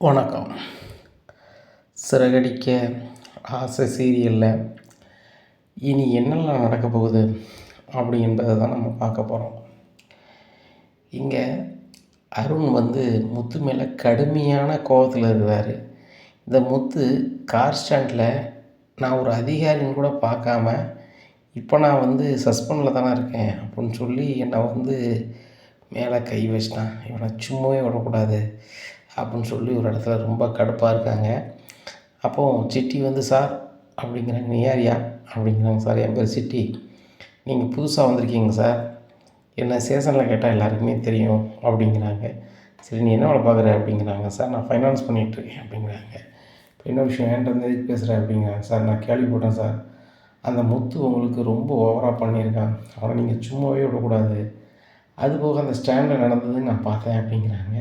வணக்கம். சிறகடிக்க ஆசை சீரியலில் இனி என்னெல்லாம் நடக்க போகுது அப்படின்றத தான் நம்ம பார்க்க போகிறோம். இங்கே அருண் முத்து மேலே கடுமையான கோபத்தில் இருக்கிறாரு. இந்த முத்து கார் ஸ்டாண்டில் நான் ஒரு அதிகாரின்னு கூட பார்க்காம இப்போ நான் சஸ்பெண்டில் தானே இருக்கேன் அப்படின்னு சொல்லி என்னை மேலே கை வச்சிட்டான். இவனை சும்மாவே விடக்கூடாது அப்படின்னு சொல்லி ஒரு இடத்துல ரொம்ப கடுப்பாக இருக்காங்க. அப்போது சிட்டி சார் அப்படிங்கிறாங்க. நீ யாரியா அப்படிங்கிறாங்க. சார் என் பேர் சிட்டி, நீங்கள் புதுசாக வந்திருக்கீங்க சார், என்ன ஸ்டேஷனில் கேட்டால் எல்லாருக்குமே தெரியும் அப்படிங்கிறாங்க. சரி நீ என்ன வேலை பார்க்குற அப்படிங்கிறாங்க. சார் நான் ஃபைனான்ஸ் பண்ணிகிட்ருக்கேன் அப்படிங்கிறாங்க. இப்போ என்ன விஷயம் என்கிட்ட எதுக்கு பேசுகிறேன் அப்படிங்கிறாங்க. சார் நான் கேள்விப்பட்டேன் சார், அந்த முத்து உங்களுக்கு ரொம்ப ஓவராக பண்ணியிருக்கான், அவனை நீங்கள் சும்மாவே விடக்கூடாது, அதுபோக அந்த ஸ்டாண்டில் நடந்தது நான் பார்த்தேன் அப்படிங்கிறாங்க.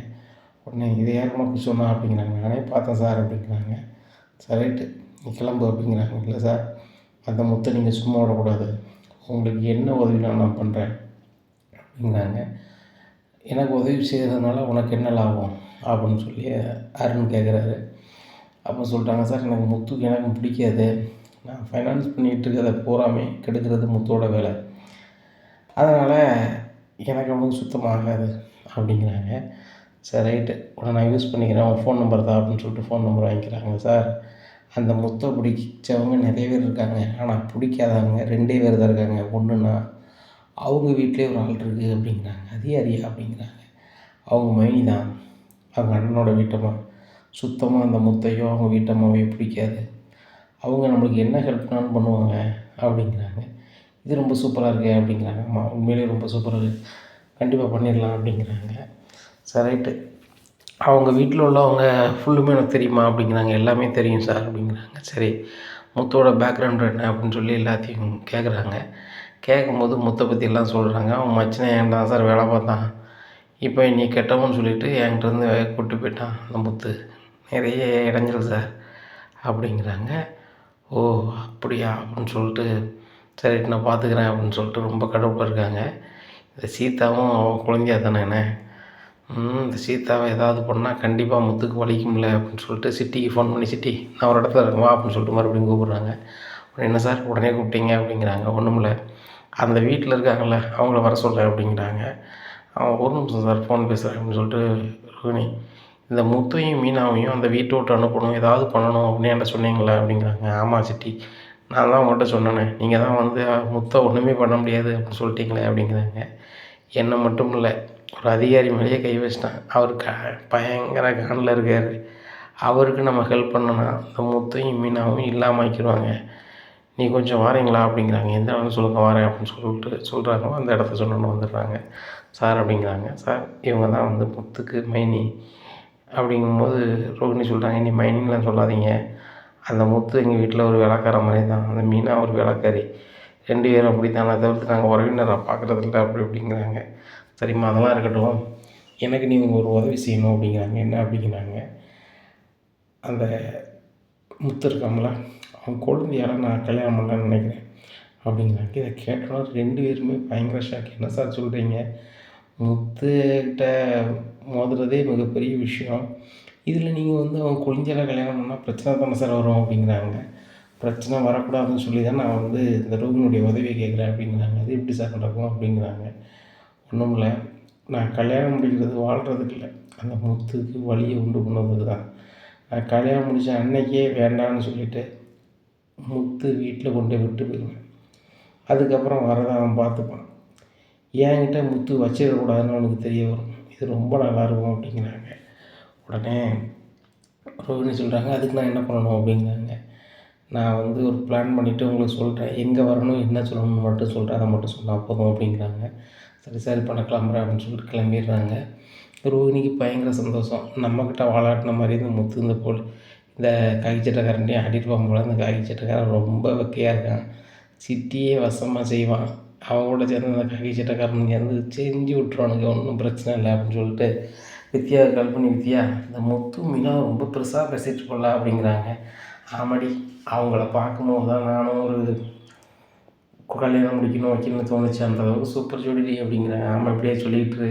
உடனே இதை யார் உனக்கு சொன்னா அப்படிங்கிறாங்க. நானே பார்த்தேன் சார் அப்படிங்கிறாங்க. சார் ரைட்டு நீ கிளம்பு அப்படிங்கிறாங்க. இல்லை சார், அந்த முத்தை நீங்கள் சும்மா விடக்கூடாது, உங்களுக்கு என்ன உதவினாலும் நான் பண்ணுறேன் அப்படிங்கிறாங்க. எனக்கு உதவி செய்கிறதுனால உனக்கு என்ன லாபம் அப்படின்னு சொல்லி அருண் கேட்குறாரு. அப்போ சொல்லிட்டாங்க, சார் எனக்கு முத்துக்கு எனக்கு பிடிக்காது, நான் ஃபைனான்ஸ் பண்ணிகிட்டு இருக்கிறத பூராமே கெடுக்கிறது முத்தோட வேலை, அதனால் எனக்கு அவனுக்கு சுத்தமாகாது அப்படிங்கிறாங்க. சரி ரைட்டு உடனே நான் யூஸ் பண்ணிக்கிறேன், அவன் ஃபோன் நம்பர் தான் அப்படின்னு சொல்லிட்டு ஃபோன் நம்பர் வாங்கிக்கிறாங்க. சார் அந்த முத்தை பிடிச்சவங்க நிறைய பேர் இருக்காங்க, ஆனால் பிடிக்காதவங்க 2 பேர் தான் இருக்காங்க. ஒன்றுனா அவங்க வீட்டிலே ஒரு ஆள் இருக்குது அப்படிங்கிறாங்க. அது யாரியா அப்படிங்கிறாங்க. அவங்க மைனி தான், அவங்க அண்ணனோட வீட்டம்மா, சுத்தமாக அந்த முத்தையோ அவங்க வீட்டம்மாவையோ பிடிக்காது, அவங்க நம்மளுக்கு என்ன ஹெல்ப்னாலும் பண்ணுவாங்க அப்படிங்கிறாங்க. இது ரொம்ப சூப்பராக இருக்கே அப்படிங்கிறாங்க. ஆமாம் உண்மையிலேயே ரொம்ப சூப்பராக இருக்குது, கண்டிப்பாக பண்ணிடலாம் அப்படிங்கிறாங்க. சரி ரைட்டு அவங்க வீட்டில் உள்ளவங்க ஃபுல்லுமே எனக்கு தெரியுமா அப்படிங்கிறாங்க. எல்லாமே தெரியும் சார் அப்படிங்கிறாங்க. சரி முத்தோட பேக்ரவுண்ட் என்ன அப்படின்னு சொல்லி எல்லாத்தையும் கேட்குறாங்க. கேட்கும்போது முத்தை பற்றி எல்லாம் சொல்கிறாங்க. அவன் மச்சினை என்கிட்ட தான் சார் வேலை பார்த்தான், இப்போ நீ கெட்டவன்னு சொல்லிவிட்டு என்கிட்டருந்து கூட்டி போயிட்டான் அந்த முத்து, நிறைய இடைஞ்சல் சார் அப்படிங்கிறாங்க. ஓ அப்படியா அப்படின்னு சொல்லிட்டு சரி நான் பார்த்துக்கிறேன் அப்படின்னு சொல்லிட்டு ரொம்ப கடுப்பில் இருக்காங்க. இந்த சீதாவும் அவன் குழந்தையா தானே என்ன, இந்த சீதாவை ஏதாவது பண்ணால் கண்டிப்பாக முத்துக்கு வலிக்கும்ல அப்படின்னு சொல்லிட்டு சிட்டிக்கு ஃபோன் பண்ணி, சிட்டி நான் ஒரு இடத்துல இருக்கேன் வா அப்படின்னு சொல்லிட்டு மறுபடியும் கூப்பிட்றாங்க. என்ன சார் உடனே கூப்பிட்டீங்க அப்படிங்கிறாங்க. ஒன்றுமில்ல, அந்த வீட்டில் இருக்காங்கள்ல அவங்கள வர சொல்கிறேன் அப்படிங்கிறாங்க. அவன் ஒரு நிமிஷம் சார் ஃபோன் பேசுகிறேன் அப்படின்னு சொல்லிட்டு, ரோகிணி இந்த முத்தையும் மீனாவையும் அந்த வீட்டை விட்டு அனுப்பணும், ஏதாவது பண்ணணும் அப்படின்னு என்கிட்ட சொன்னீங்களா அப்படிங்கிறாங்க. ஆமாம் சிட்டி, நான் தான் உங்கள்கிட்ட சொன்னேனே, நீங்கள் தான் முத்தை ஒன்றுமே பண்ண முடியாது அப்படின்னு சொல்லிட்டீங்களே அப்படிங்கிறாங்க. என்னை மட்டும் இல்லை, ஒரு அதிகாரி மேலேயே கை வச்சிட்டான், அவர் பயங்கர காண்டில் இருக்கார், அவருக்கு நம்ம ஹெல்ப் பண்ணோன்னா இந்த முத்தையும் மீனாவும் இல்லாமல் ஆக்கிடுவாங்க, நீ கொஞ்சம் வாரீங்களா அப்படிங்கிறாங்க. எந்த இடம்னு சொல்லுங்கள் வரேன் அப்படின்னு சொல்லிட்டு சொல்கிறாங்க. அந்த இடத்த சொன்னோன்னு வந்துடுறாங்க. சார் அப்படிங்கிறாங்க. சார் இவங்க தான் முத்துக்கு மைனி அப்படிங்கும்போது ரோகிணி சொல்கிறாங்க, நீ மைனின்லாம் சொல்லாதீங்க, அந்த முத்து எங்கள் வீட்டில் ஒரு வேலைக்கார மாதிரி தான், அந்த மீனா ஒரு வேலைக்காரி, 2 பேரும் அப்படி தானே, தவிர்த்து நாங்கள் உறவினராக பார்க்குறதில்ல அப்படி அப்படிங்கிறாங்க. சரிம்மா அதெல்லாம் இருக்கட்டும், எனக்கு நீங்கள் ஒரு உதவி செய்யணும் அப்படிங்கிறாங்க. என்ன அப்படிங்கிறாங்க. அந்த முத்து இருக்காங்களா அவன் குழந்தையால நான் கல்யாணம் பண்ணலான்னு நினைக்கிறேன் அப்படிங்கிறாங்க. இதை கேட்டோன்னா 2 பேருமே பயங்கர ஷாக். என்ன சார் சொல்கிறீங்க, முத்துக்கிட்ட மோதுறதே மிகப்பெரிய விஷயம், இதில் நீங்கள் அவன் குழந்தையால கல்யாணம் பண்ணால் பிரச்சனை தானே சார் வரும் அப்படிங்கிறாங்க. பிரச்சனை வரக்கூடாதுன்னு சொல்லி தான் நான் இந்த ரோகிணியுடைய உதவியை கேட்குறேன் அப்படிங்கிறாங்க. அது எப்படி சார் நடக்கும் அப்படிங்கிறாங்க. ஒன்றும் இல்லை, நான் கல்யாணம் முடிக்கிறது வாழ்கிறதுக்கு இல்லை, அந்த முத்துக்கு வலியை உண்டு பண்ணதுக்கு தான். நான் கல்யாணம் முடித்த அன்னைக்கே வேண்டான்னு சொல்லிவிட்டு முத்து வீட்டில் கொண்டு விட்டு போயிடுவேன், அதுக்கப்புறம் வரதை அவன் பார்த்துப்பான், என்கிட்ட முத்து வச்சிடக்கூடாதுன்னு அவனுக்கு தெரிய வரும், இது ரொம்ப நல்லாயிருக்கும் அப்படிங்கிறாங்க. உடனே ரோகிணி சொல்கிறாங்க, அதுக்கு நான் என்ன பண்ணணும் அப்படிங்கிறாங்க. நான் ஒரு பிளான் பண்ணிவிட்டு உங்களுக்கு சொல்கிறேன், எங்கே வரணும் என்ன சொல்லணும்னு மட்டும் சொல்கிறேன், அதை மட்டும் சொன்னால் போதும் அப்படிங்கிறாங்க. சரி சார் இப்போ நான் கிளம்புறேன் அப்படின்னு சொல்லிட்டு கிளம்பிடுறாங்க. ரோகிணிக்கு பயங்கர சந்தோஷம், நம்மக்கிட்ட வாழாட்டின மாதிரி இந்த முத்து இந்த காக்கி சட்டைக்காரன்ட்டையும் ஆடிட்டுவான் போல். இந்த காக்கி சட்டைக்காரன் ரொம்ப வெக்கையாக இருக்கான், சிட்டியே வசமாக செய்வான், அவன் கூட சேர்ந்து அந்த காக்கி சட்டைக்காரன் செஞ்சு விட்ருவானுங்க, ஒன்றும் பிரச்சனை இல்லை அப்படின்னு சொல்லிட்டு வித்யாவை கால் பண்ணி, வித்யா இந்த முத்து மீனா ரொம்ப பெருசாக பேசிகிட்டு போடலாம் அப்படிங்கிறாங்க. ஆமாடி, அவங்கள பார்க்கும்போது தான் நானும் ஒரு கல்யாணம் முடிக்கணும் வைக்கணும்னு தோணுச்சு, அந்த அளவுக்கு சூப்பர் ஜோடி அப்படிங்கிறாங்க. ஆமாம் இப்படியே சொல்லிகிட்டு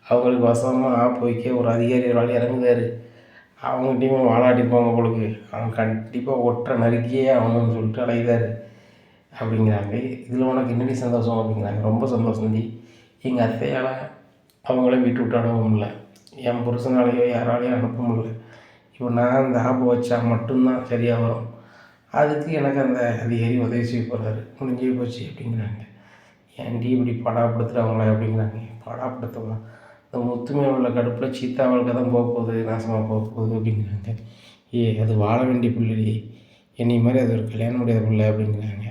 அவங்களுக்கு வசமாக ஆப்பு வைக்க ஒரு அதிகாரி ஒரு ஆள் இறங்குதார், அவங்ககிட்டையும் வாலாட்டிருப்பாங்க போலுக்கு. அவன் கண்டிப்பாக ஒற்றை நறுக்கியே ஆகணும்னு சொல்லிட்டு அலைகிறாரு அப்படிங்கிறாங்க. இதில் உனக்கு என்னடி சந்தோஷம் அப்படிங்கிறாங்க. ரொம்ப சந்தோஷம்டி, எங்கள் அத்தையால் அவங்கள வீட்டு விட்டு அனுப்ப முடியல, என் புருஷனாலேயோ யாராலையும் அனுப்ப முடியல. இப்போ நான் இந்த ஆப்பை வச்சா மட்டும்தான் சரியாக வரும். அதுக்கு எனக்கு அந்த அதிகாரி உதவி செய்ய போகிறாரு, முடிஞ்சே போச்சு அப்படிங்கிறாங்க. ஏன்டி இப்படி படாப்படுத்துகிறவங்கள அப்படிங்கிறாங்க. படாப்படுத்தலாம், இந்த முத்துமையில் உள்ள கடுப்பில் சீத்தா வாழ்க்கை தான் போக போகுது, நாசமாக போக போகுது அப்படிங்கிறாங்க. அது வாழ வேண்டிய பிள்ளைடி, என்னை மாதிரி அது ஒரு கல்யாணம் முடியாத பிள்ளை அப்படிங்கிறாங்க.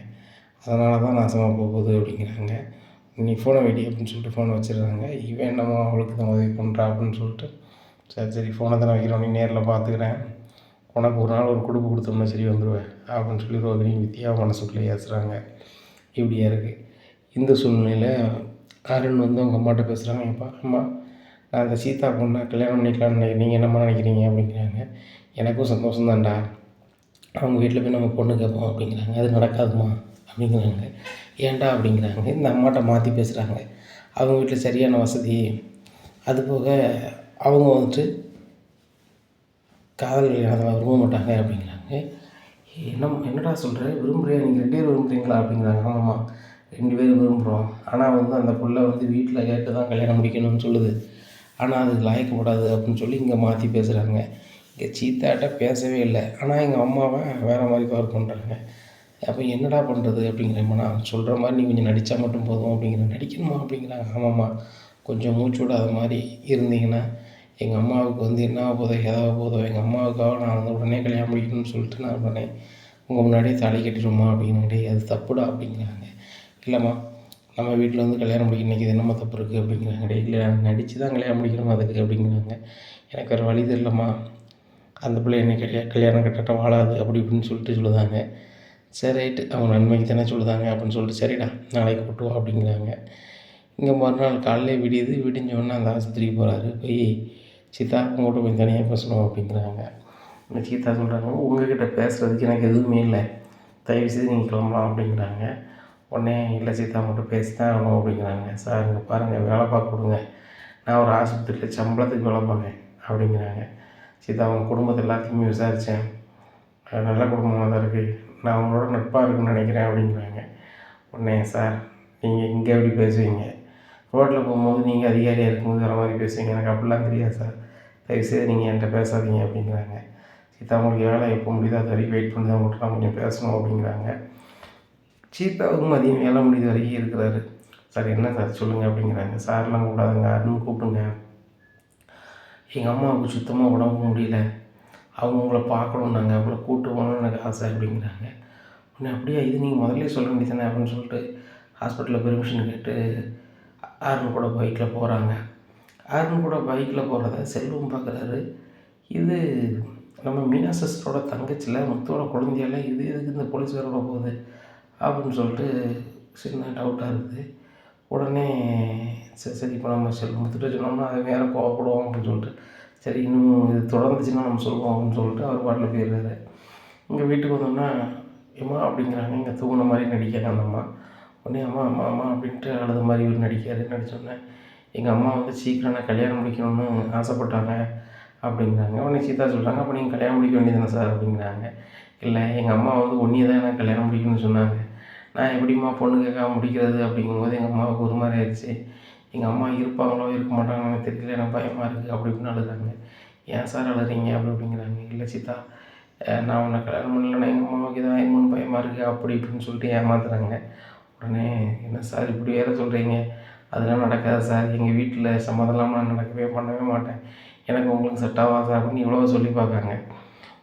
அதனால தான் நாசமாக போக போகுது அப்படிங்கிறாங்க. நீ ஃபோனை வெடி அப்படின்னு சொல்லிட்டு ஃபோனை வச்சிடுறாங்க. இவன் என்னமோ அவளுக்கு தான் உதவி பண்ணுறா அப்படின்னு சொல்லிட்டு, சரி ஃபோனை தானே வைக்கிறோம், நீ நேரில் பார்த்துக்கிறேன், உனக்கு ஒரு நாள் ஒரு குடுப்பு கொடுத்தோம்னா சரி வந்துடுவேன் அப்படின்னு சொல்லி ரோகிணி வித்தியா மனசுக்குள்ளே ஏசுகிறாங்க. இப்படியா இருக்குது. இந்த சூழ்நிலையில் அருண் வந்து அவங்க அம்மாட்ட பேசுகிறாங்க. எப்பா அம்மா, நான் அந்த சீதா பொண்ணை கல்யாணம் பண்ணிக்கலாம்னு நீங்கள் என்னம்மா நினைக்கிறீங்க அப்படிங்கிறாங்க. எனக்கும் சந்தோஷம்தான்டா, அவங்க வீட்டில் போய் நம்ம பொண்ணு கேட்போம் அப்படிங்கிறாங்க. அது நடக்காதுமா அப்படிங்கிறாங்க. ஏன்டா அப்படிங்கிறாங்க. இந்த அம்மாட்ட மாற்றி பேசுகிறாங்க. அவங்க வீட்டில் சரியான வசதி, அதுபோக அவங்க வந்துட்டு காதல் கல்யாணத்தில் விரும்ப மாட்டாங்க அப்படிங்கிறாங்க. என்னடா சொல்கிற, விரும்புகிறியா, நீங்கள் 2 பேரும் விரும்புகிறீங்களா அப்படிங்கிறாங்க. ஆமாம்மா 2 பேரும் விரும்புகிறோம், ஆனால் வந்து அந்த பிள்ளை வந்து வீட்டில் கேட்டு தான் கல்யாணம் முடிக்கணும்னு சொல்லுது, ஆனால் அது லாயக்கப்படாது அப்படின்னு சொல்லி இங்கே மாற்றி பேசுகிறாங்க. இங்கே சீத்தாட்ட பேசவே இல்லை, ஆனால் எங்கள் அம்மாவை வேறு மாதிரி கவர் பண்ணுறாங்க. அப்போ என்னடா பண்ணுறது அப்படிங்கிறேம்மா. நான் சொல்கிற மாதிரி நீ கொஞ்சம் நடித்தா மட்டும் போதும் அப்படிங்கிறேன். நடிக்கணுமா அப்படிங்கிறாங்க. ஆமாம்மா, கொஞ்சம் மூச்சு விடாத மாதிரி இருந்தீங்கன்னா எங்கள் அம்மாவுக்கு வந்து என்ன போதோ ஏதாவது போதோ, எங்கள் அம்மாவுக்காக நான் வந்து உடனே கல்யாணம் முடிக்கணும்னு சொல்லிட்டு நான் உடனே உங்கள் முன்னாடியே தாலி கட்டிடுமா அப்படிங்கிறே. அது தப்புடா அப்படிங்கிறாங்க. இல்லைம்மா, நம்ம வீட்டில் வந்து கல்யாணம் முடிக்க இன்றைக்கி என்னம்மா தப்பு இருக்குது அப்படிங்கிறாங்க. இல்லை நடித்து தான் கல்யாணம் முடிக்கணும் அதுக்கு அப்படிங்கிறாங்க. எனக்கு வேறு வழி தெரியலம்மா, அந்த பிள்ளை என்னை கல்யாணம் கட்டட்ட வாழாது அப்படி இப்படின்னு சொல்லிட்டு சொல்லுதாங்க. சரி ரைட்டு, அவங்க நன்மைக்கு தானே சொல்லுதாங்க அப்படின்னு சொல்லிட்டு சரிடா நாளைக்கு கூட்டுவா அப்படிங்கிறாங்க. இங்கே மறுநாள் காலையில் விடியுது. விடிஞ்சோடனே அந்த ஆஸ்பத்திரிக்கு போகிறாரு. போய் சீதா உங்கள்கிட்ட போய் தனியாக பேசணும் அப்படிங்கிறாங்க. இந்த சீதா சொல்கிறாங்க, உங்கள்கிட்ட பேசுகிறதுக்கு எனக்கு எதுவுமே இல்லை, தயவுசெய்து நீங்கள் கிளம்பலாம் அப்படிங்கிறாங்க. உடனே இல்லை சீதா உங்கள்கிட்ட பேசி தான் ஆகணும் அப்படிங்கிறாங்க. சார் இங்கே பாருங்கள், வேலை பார்க்க கொடுங்க, நான் ஒரு ஆஸ்பத்திரியில் சம்பளத்துக்கு வேலை பார்க்கேன் அப்படிங்கிறாங்க. சீதா அவங்க குடும்பத்தை எல்லாத்தையுமே விசாரித்தேன், நல்ல குடும்பமாக தான் இருக்குது, நான் அவங்களோட நட்பாக இருக்குன்னு நினைக்கிறேன் அப்படிங்கிறாங்க. உடனே சார் நீங்கள் இங்கே எப்படி பேசுவீங்க, ரோட்டில் போகும்போது நீங்கள் அதிகாரியாக இருக்கும்போது வேறு மாதிரி பேசுவீங்க, எனக்கு அப்படிலாம் தெரியாது சார், தயவுசெய்து நீங்கள் என்கிட்ட பேசாதீங்க அப்படிங்கிறாங்க. சீதா உங்களுக்கு வேலை எப்போ முடியுதோ அது வரைக்கும் வெயிட் பண்ணி தான் உங்கள்கிட்ட நான் கொஞ்சம் பேசணும் அப்படிங்கிறாங்க. சீதாவுக்கும் மதியம் வேலை முடியுது வரைக்கும் இருக்கிறாரு. சார் என்ன சார் சொல்லுங்கள் அப்படிங்கிறாங்க. சார்லாம் கூப்பிடாதுங்க, அருண் கூப்பிடுங்க, எங்கள் அம்மாவுக்கு சுத்தமாக உடம்பு முடியல, அவங்க உங்களை பார்க்கணுன்னாங்க, அவங்கள கூப்பிட்டு போகணுன்னு எனக்கு ஆசை அப்படிங்கிறாங்க. உடனே அப்படியா, இது நீங்கள் முதல்ல சொல்ல வேண்டியதானே அப்படின்னு சொல்லிட்டு ஹாஸ்பிட்டலில் பெர்மிஷன் கேட்டு அருண் கூட பைக்கில் போகிறாங்க. அருண் கூட பைக்கில் போகிறத செல்வம் பார்க்குறாரு. இது நம்ம மீனா சிஸ்டரோட தங்கச்சியில் முத்தோட குழந்தையால, இது எதுக்கு இந்த போலீஸ்காரோட போகுது அப்படின்னு சொல்லிட்டு சின்ன டவுட்டாக இருக்குது. உடனே சரி இப்போ நம்ம முத்துட்ட சொன்னோம்னா அதை வேறு கோவப்படுவோம் அப்படின்னு சொல்லிட்டு, சரி இன்னும் இது தொடர்ந்துச்சுன்னா நம்ம சொல்லுவோம் அப்படின்னு சொல்லிட்டு அவர் பாட்டில் போயிடுறாரு. இங்கே வீட்டுக்கு வந்தோம்னா ஏம்மா அப்படிங்கிறாங்க. இங்கே தூங்கின மாதிரி நடிக்காங்க அந்த அம்மா. உடனே அம்மா அம்மா அம்மா அப்படின்ட்டு அழுத மாதிரி இவர் நடிக்காரு. நடித்தோடனே எங்கள் அம்மா வந்து சீக்கிரம் நான் கல்யாணம் முடிக்கணும்னு ஆசைப்பட்டாங்க அப்படிங்கிறாங்க. உடனே சீதா சொல்கிறாங்க, அப்போ நீங்கள் கல்யாணம் முடிக்க வேண்டியதானே சார் அப்படிங்கிறாங்க. இல்லை, எங்கள் அம்மா வந்து ஒன்றையே தான் எனக்கு கல்யாணம் முடிக்கணும்னு சொன்னாங்க, நான் எப்படிம்மா பொண்ணு கேட்காம முடிக்கிறது அப்படிங்கும்போது எங்கள் அம்மாவுக்கு ஒரு மாதிரி ஆயிடுச்சு, எங்கள் அம்மா இருப்பாங்களோ இருக்க மாட்டாங்களோ எனக்கு தெரியல, எனக்கு பயமாக இருக்குது அப்படி இப்படின்னு அழுதாங்க. ஏன் சார் அழுறீங்க அப்படி அப்படிங்கிறாங்க. இல்லை சீதா, நான் உன்னை கல்யாணம் பண்ணலைன்னா எங்கள் அம்மாவுக்கு இதாக ஆயிருமோன்னு பயமாக இருக்குது அப்படி இப்படின்னு சொல்லிட்டு ஏமாத்துறாங்க. உடனே என்ன சார் இப்படி வேறு சொல்கிறீங்க, அதெல்லாம் நடக்காது சார், எங்கள் வீட்டில் சம்மதம் இல்லாமல் நான் பண்ணவே மாட்டேன், எனக்கு உங்களுக்கு செட் ஆகாது சார் அப்படின்னு இவ்வளோ சொல்லி பார்க்காங்க.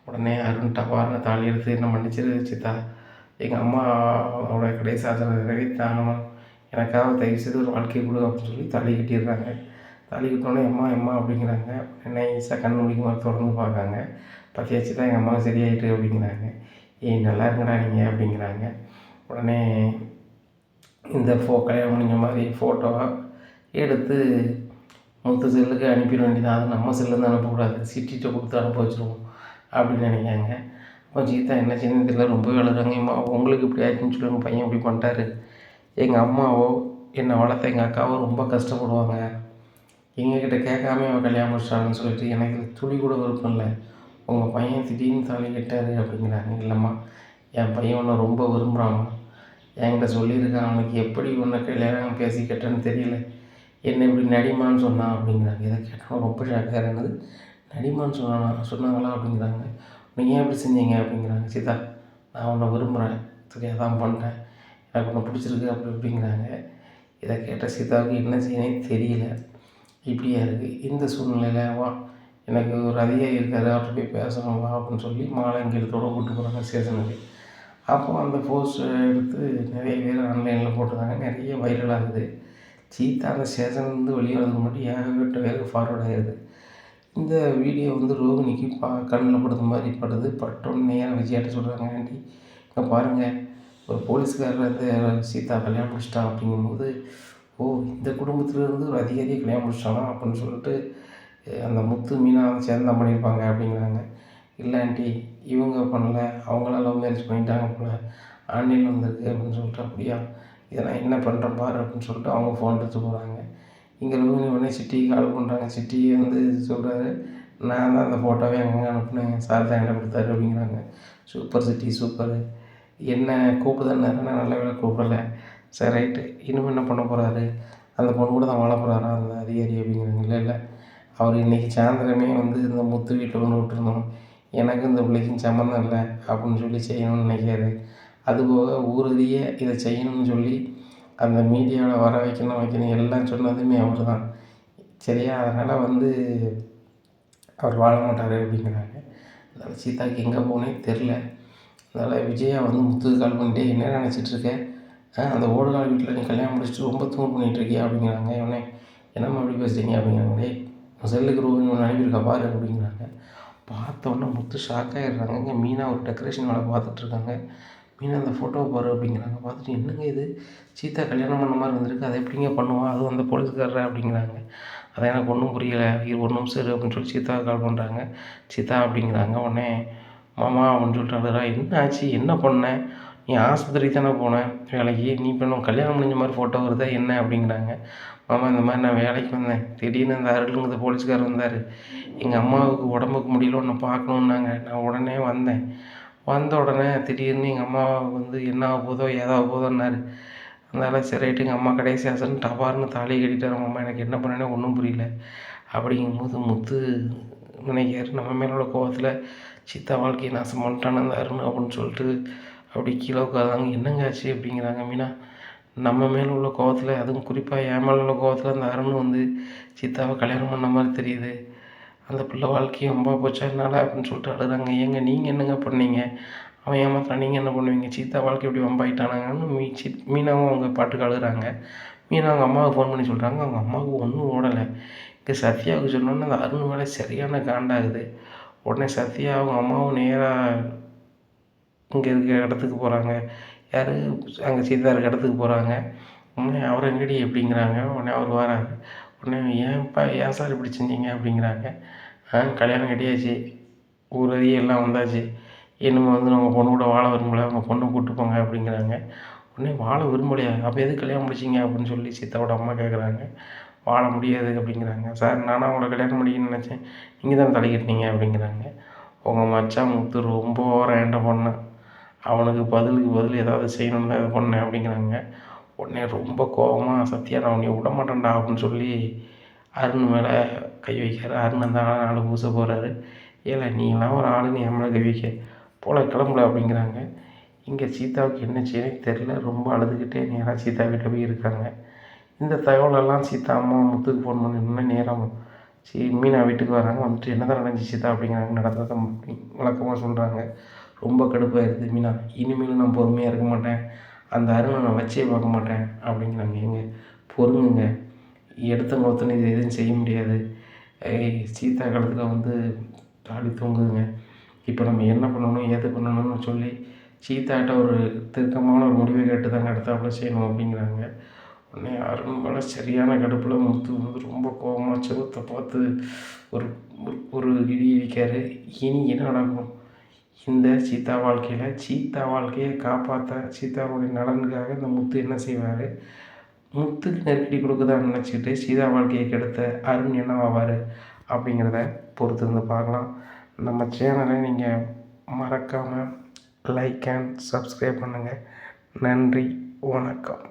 உடனே அருண் டபார்னு தாலி எடுத்து என்ன மன்னிச்சிரு சீதா, எங்கள் அம்மாவோட கடைசி ஆசை நிறைவேற்றாங்கணும், எனக்காக தயவுசெய்து ஒரு வாழ்க்கையை கொடு அப்படின்னு சொல்லி தாலி கட்டிடுறாங்க. தாலி கட்டினோடனே அம்மா அம்மா அப்படிங்கிறாங்க. நைஸாக கண் முடிக்கும் போது தொடர்ந்து பார்க்காங்க. பற்றியாச்சு தான் எங்கள் அம்மாவுக்கு சரியாயிட்டு அப்படிங்கிறாங்க. நல்லா இருங்கடா நீங்கள் அப்படிங்கிறாங்க. உடனே இந்த கல்யாணம் முடிஞ்ச மாதிரி ஃபோட்டோவாக எடுத்து முத்து செல்லுக்கு அனுப்பிட வேண்டியதான், அது நம்ம செல்லுன்னு அனுப்பக்கூடாது, சிட்டிகிட்ட கொடுத்து அனுப்ப வச்சுருவோம் அப்படின்னு நினைக்காங்க. அப்போ சீதா என்ன சின்ன தெரியல ரொம்பவே அழுகிறாங்கம்மா, உங்களுக்கு இப்படி ஆச்சுன்னு சொல்லி உங்கள் பையன் இப்படி பண்ணிட்டாரு, எங்கள் அம்மாவோ என்னை வளர்த்த எங்கள் அக்காவோ ரொம்ப கஷ்டப்படுவாங்க, எங்ககிட்ட கேட்காம அவன் கல்யாணம் முடிச்சிட்டாங்கன்னு சொல்லிட்டு எனக்கு துளி கூட விருப்பம் இல்லை, உங்கள் பையன் திடீர்னு தாலி கட்டாரு அப்படிங்கிறாங்க. இல்லைம்மா, என் பையன் உன்னை ரொம்ப விரும்புகிறாம்மா, என்கிட்ட சொல்லியிருக்கான், அவனுக்கு எப்படி உன்னை கல்யாணம் பேசி கட்டன்னு தெரியல, என்ன இப்படி நடிமான்னு சொன்னான் அப்படிங்கிறாங்க. இதை கேட்டால் ரொம்ப ஷாக்காக இருந்தது. நடிமான்னு சொன்னாங்களா அப்படிங்கிறாங்க. நீங்கள் ஏன் இப்படி செஞ்சீங்க அப்படிங்கிறாங்க. சீதா, நான் உன்னை விரும்புகிறேன், சரி அதான் பண்ணிட்டேன், எனக்கு உன்னை பிடிச்சிருக்கு அப்படி இப்படிங்கிறாங்க. இதை கேட்ட சீதாவுக்கு என்ன செய்யணும்னு தெரியல. இப்படியா இருக்குது இந்த சூழ்நிலையில், வா எனக்கு ஒரு அதிகாரி இருக்கார், அவர்கிட்ட போய் பேசணும் வா அப்படின்னு சொல்லி மாலைங்கெழுத்தோடு கூப்பிட்டு போகிறாங்க ஸ்டேஷனுக்கு. அப்போ அந்த போஸ்ட் எடுத்து நிறைய பேர் ஆன்லைனில் போட்டிருந்தாங்க, நிறைய வைரல் ஆகுது. சீதா அந்த ஸ்டேஷன்லேருந்து வெளியே வரதுக்கு முன்னாடி ஏகப்பட்ட பேருக்கு ஃபார்வர்ட் ஆகிடுது. இந்த வீடியோ வந்து ரோகிணிக்கு கண்ணில் படுற மாதிரி படுது. பட்டோன்னு நேராக விஜயாட்ட சொல்கிறாங்க, ஆண்டி இங்கே பாருங்கள், ஒரு போலீஸ்காரர் இந்த சீதா கல்யாணம் முடிச்சிட்டா அப்படிங்கும்போது, ஓ இந்த குடும்பத்துலேருந்து ஒரு அதிகாரியை கல்யாணம் முடிச்சிட்டானா அப்படின்னு சொல்லிட்டு அந்த முத்து மீனா சேர்ந்து தான் பண்ணியிருப்பாங்க அப்படிங்கிறாங்க. இல்லை ஆண்டி, இவங்க பண்ணல, அவங்களாம் லவ் மேரேஜ் பண்ணிட்டாங்க போல், ஆன்லைனில் வந்திருக்கு அப்படின்னு சொல்லிட்டு. அப்படியா, இதை நான் என்ன பண்ணுறேன் பாரு அப்படின்னு சொல்லிட்டு அவங்க ஃபோன் எடுத்து போகிறாங்க. இங்கே ரோகிணி உடனே சிட்டிக்கு கால் பண்ணுறாங்க. சிட்டி வந்து சொல்கிறாரு, நான் தான் அந்த ஃபோட்டோவே எங்கே அனுப்புனேன், சார் தான் என்கிட்ட கொடுத்தாரு அப்படிங்கிறாங்க. சூப்பர் சிட்டி சூப்பர், என்ன கூப்பிடுதான்னாரு, நான் நல்ல வேலை கூப்பிடலை, சரி ரைட்டு, இனிமேல் என்ன பண்ண போகிறாரு, அந்த பொண்ணு கூட தான் வாழ போகிறாரா அந்த அதிகாரி அப்படிங்கிறாங்க. இல்லை இல்லை, அவர் இன்றைக்கி சாயந்தரமே வந்து இந்த முத்து வீட்டில் கொண்டு விட்டுருந்தோம், எனக்கும் இந்த பிள்ளைக்கும் சம்மந்தம் இல்லை அப்படின்னு சொல்லி செய்யணும்னு நினைக்கிறாரு. அதுபோக ஊரறிய இதை செய்யணும்னு சொல்லி அந்த மீடியாவில் வர வைக்கணும் எல்லாம் சொன்னதுமே அவர் தான், சரியா, அதனால் வந்து அவர் வாழ மாட்டார் அப்படிங்கிறாங்க. அதனால் சீதாவுக்கு எங்கே போனே தெரில. அதனால் விஜயா வந்து முத்துக்கு கால் பண்ணிட்டு, என்ன நினச்சிட்ருக்க, அந்த ஓடுகால் வீட்டில் நீ கல்யாணம் முடிச்சுட்டு ரொம்ப தூங்க பண்ணிகிட்ருக்கியா அப்படிங்கிறாங்க. உடனே என்னம்மா அப்படி பேசுகிறீங்க அப்படிங்கிறாங்க. டேய் செல்லுக்கு ரோஹிணி ஒன்று அனுப்பியிருக்கா பாரு அப்படிங்கிறாங்க. பார்த்தோன்னே முத்து ஷாக்காகிடுறாங்க. இங்கே மீனா ஒரு டெக்கரேஷன் வேலை பார்த்துட்ருக்காங்க. மீனா அந்த ஃபோட்டோவை பாரு அப்படிங்கிறாங்க. பார்த்துட்டு, என்னங்க இது, சீதா கல்யாணம் பண்ண மாதிரி வந்திருக்கு, அதை எப்படிங்க பண்ணுவான், அதுவும் அந்த போலீஸ்காரர் அப்படிங்கிறாங்க. அதை எனக்கு ஒன்றும் புரியலை, இது ஒரு நிமிஷம் இரு அப்படின்னு சொல்லி சீதாவுக்கு கால் பண்ணுறாங்க. சீதா அப்படிங்கிறாங்க. உடனே மாமா அப்படின்னு சொல்லிட்டு அழுறா. என்ன ஆச்சு, என்ன பண்ணேன், நீ ஆஸ்பத்திரிக்கு தானே போனேன் வேலைக்கு, நீ இப்போ நம்ம கல்யாணம் முடிஞ்ச மாதிரி ஃபோட்டோ வருதா என்ன அப்படிங்கிறாங்க. மாமா இந்த மாதிரி நான் வேலைக்கு வந்தேன், திடீர்னு இந்த அருளுங்கிற போலீஸ்காரர் வந்தார், எங்கள் அம்மாவுக்கு உடம்புக்கு முடியல, ஒன்று பார்க்கணுன்னாங்க, நான் உடனே வந்தேன், வந்த உடனே திடீர்னு எங்கள் அம்மாவுக்கு வந்து என்ன ஆக போதோ ஏதாக போதோன்னாரு. அதனால் சரி ரைட்டு, எங்கள் அம்மா கடைசி ஆசைன்னு டபார்னு தாலியை கட்டிட்டாரு. அம்மா எனக்கு என்ன பண்ணேனே ஒன்றும் புரியல அப்படிங்கும்போது முத்து நினைக்கிறாரு, நம்ம மேலே உள்ள கோவத்தில் சீதா வாழ்க்கையை நாசம் பண்ணிட்டான அந்த அருண் அப்படின்னு சொல்லிட்டு அப்படி கீழே உட்காந்தாங்க. என்னங்க ஆச்சு அப்படிங்கிறாங்க மீனா. நம்ம மேலே உள்ள கோவத்தில், அதுவும் குறிப்பாக என் மேலே உள்ள கோவத்தில் அந்த அருண் வந்து சீதாவை கல்யாணம் பண்ண மாதிரி தெரியுது, அந்த பிள்ளை வாழ்க்கையும் ரொம்ப போச்சா என்னால் அப்படின்னு சொல்லிட்டு அழுகிறாங்க. ஏங்க நீங்கள் என்னங்க பண்ணீங்க, அவன் ஏமாத்தான், நீங்கள் என்ன பண்ணுவீங்க, சீதா வாழ்க்கை எப்படி வம்பாயிட்டானாங்கன்னு மீனாவும் அவங்க பாட்டுக்கு அழுகிறாங்க. மீனா அவங்க அம்மாவுக்கு ஃபோன் பண்ணி சொல்கிறாங்க. அவங்க அம்மாவுக்கு ஒன்றும் ஓடலை. இங்கே சத்யாவுக்கு சொன்னோன்னே அந்த அருண் மேலே சரியான காண்டாகுது. உடனே சத்யா அவங்க அம்மாவும் நேராக இங்கே இருக்க இடத்துக்கு போகிறாங்க. யார், அங்கே சீதா இருக்க இடத்துக்கு போகிறாங்க. உடனே அவர் எங்கடி அப்படிங்கிறாங்க. உடனே அவர் வராரு. உடனே ஏன்ப்பா, ஏன் சார் இப்படி செஞ்சீங்க அப்படிங்கிறாங்க. கல்யாணம் கட்டியாச்சு, ஊரறிய எல்லாம் வந்தாச்சு, இனிமே வந்து நம்ம பொண்ணு கூட வாழ விரும்பல, அவங்க பொண்ணை கூப்பிட்டு போங்க அப்படிங்கிறாங்க. உடனே வாழ விரும்பலையா, அப்போ எதுக்கு கல்யாணம் முடிச்சிங்க அப்படின்னு சொல்லி சீதாவோட அம்மா கேட்குறாங்க. வாழ முடியாது அப்படிங்கிறாங்க. சார் நானும் அவங்கள கல்யாணம் பண்ணிக்கணும்னு நினச்சேன், நீங்கள் தான் தலை கட்டினீங்க அப்படிங்கிறாங்க. உங்கள் மச்சான் முத்து ரொம்ப ஓவராக என்கிட்ட பண்ணான், அவனுக்கு பதிலுக்கு பதில் ஏதாவது செய்யணும்னு தான் இதை பண்ணேன் அப்படிங்கிறாங்க. உடனே ரொம்ப கோபமாக, சத்யா நான் உன்னை விட மாட்டேன்டா அப்படின்னு சொல்லி அருண் மேலே கை வைக்கிறார். அருண் அந்த ஆளை பூச போகிறாரு. ஏல நீங்களாம் ஒரு ஆளுன்னு என் மேலே கை வைக்க போல, கிளம்புல அப்படிங்கிறாங்க. இங்கே சீதாவுக்கு என்ன செய்யணும் தெரில, ரொம்ப அழுதுகிட்டே நேராக சீதா வீட்டில் போய் இருக்காங்க. இந்த தகவலெல்லாம் சீதா அம்மா முத்துக்கு ஃபோன் பண்ணணும்னா நேரம் மீனா வீட்டுக்கு வராங்க. வந்துட்டு என்ன தான் நடந்துச்சு சீதா அப்படிங்கிறாங்க. நடந்ததை வழக்கமாக சொல்கிறாங்க. ரொம்ப கடுப்பாயிருது மீனா, இனிமேல் நான் பொறுமையாக இருக்க மாட்டேன், அந்த அருணை நான் வச்சே பார்க்க மாட்டேன் அப்படிங்கிறாங்க. ஏங்க பொறுங்குங்க, எடுத்தவங்க ஒருத்தனை இது எதுவும் செய்ய முடியாது, சீதா காலத்தில் வந்து தாடி தூங்குதுங்க, இப்போ நம்ம என்ன பண்ணணும் ஏது பண்ணணும்னு சொல்லி சீதாட்ட ஒரு திருக்கமான ஒரு முடிவை கேட்டு தாங்க அடுத்தாப்புல செய்யணும் அப்படிங்கிறாங்க. உடனே அருண் மேலே சரியான கடுப்பில் முத்து வந்து ரொம்ப கோபமாக செவத்தை பார்த்து ஒரு ஒரு இடி இடிக்காரு. இனி என்ன நடக்கும், இந்த சீதா வாழ்க்கையை காப்பாற்ற சீதாவுடைய நலனுக்காக இந்த முத்து என்ன செய்வார், முத்துக்கு நெருக்கடி கொடுக்குதான்னு நினச்சிக்கிட்டு சீதா வாழ்க்கையை கெடுத்த அருண் என்னவாவார் அப்படிங்கிறத பொறுத்து இருந்து பார்க்கலாம். நம்ம சேனலை நீங்கள் மறக்காமல் லைக் அண்ட் சப்ஸ்கிரைப் பண்ணுங்கள். நன்றி, வணக்கம்.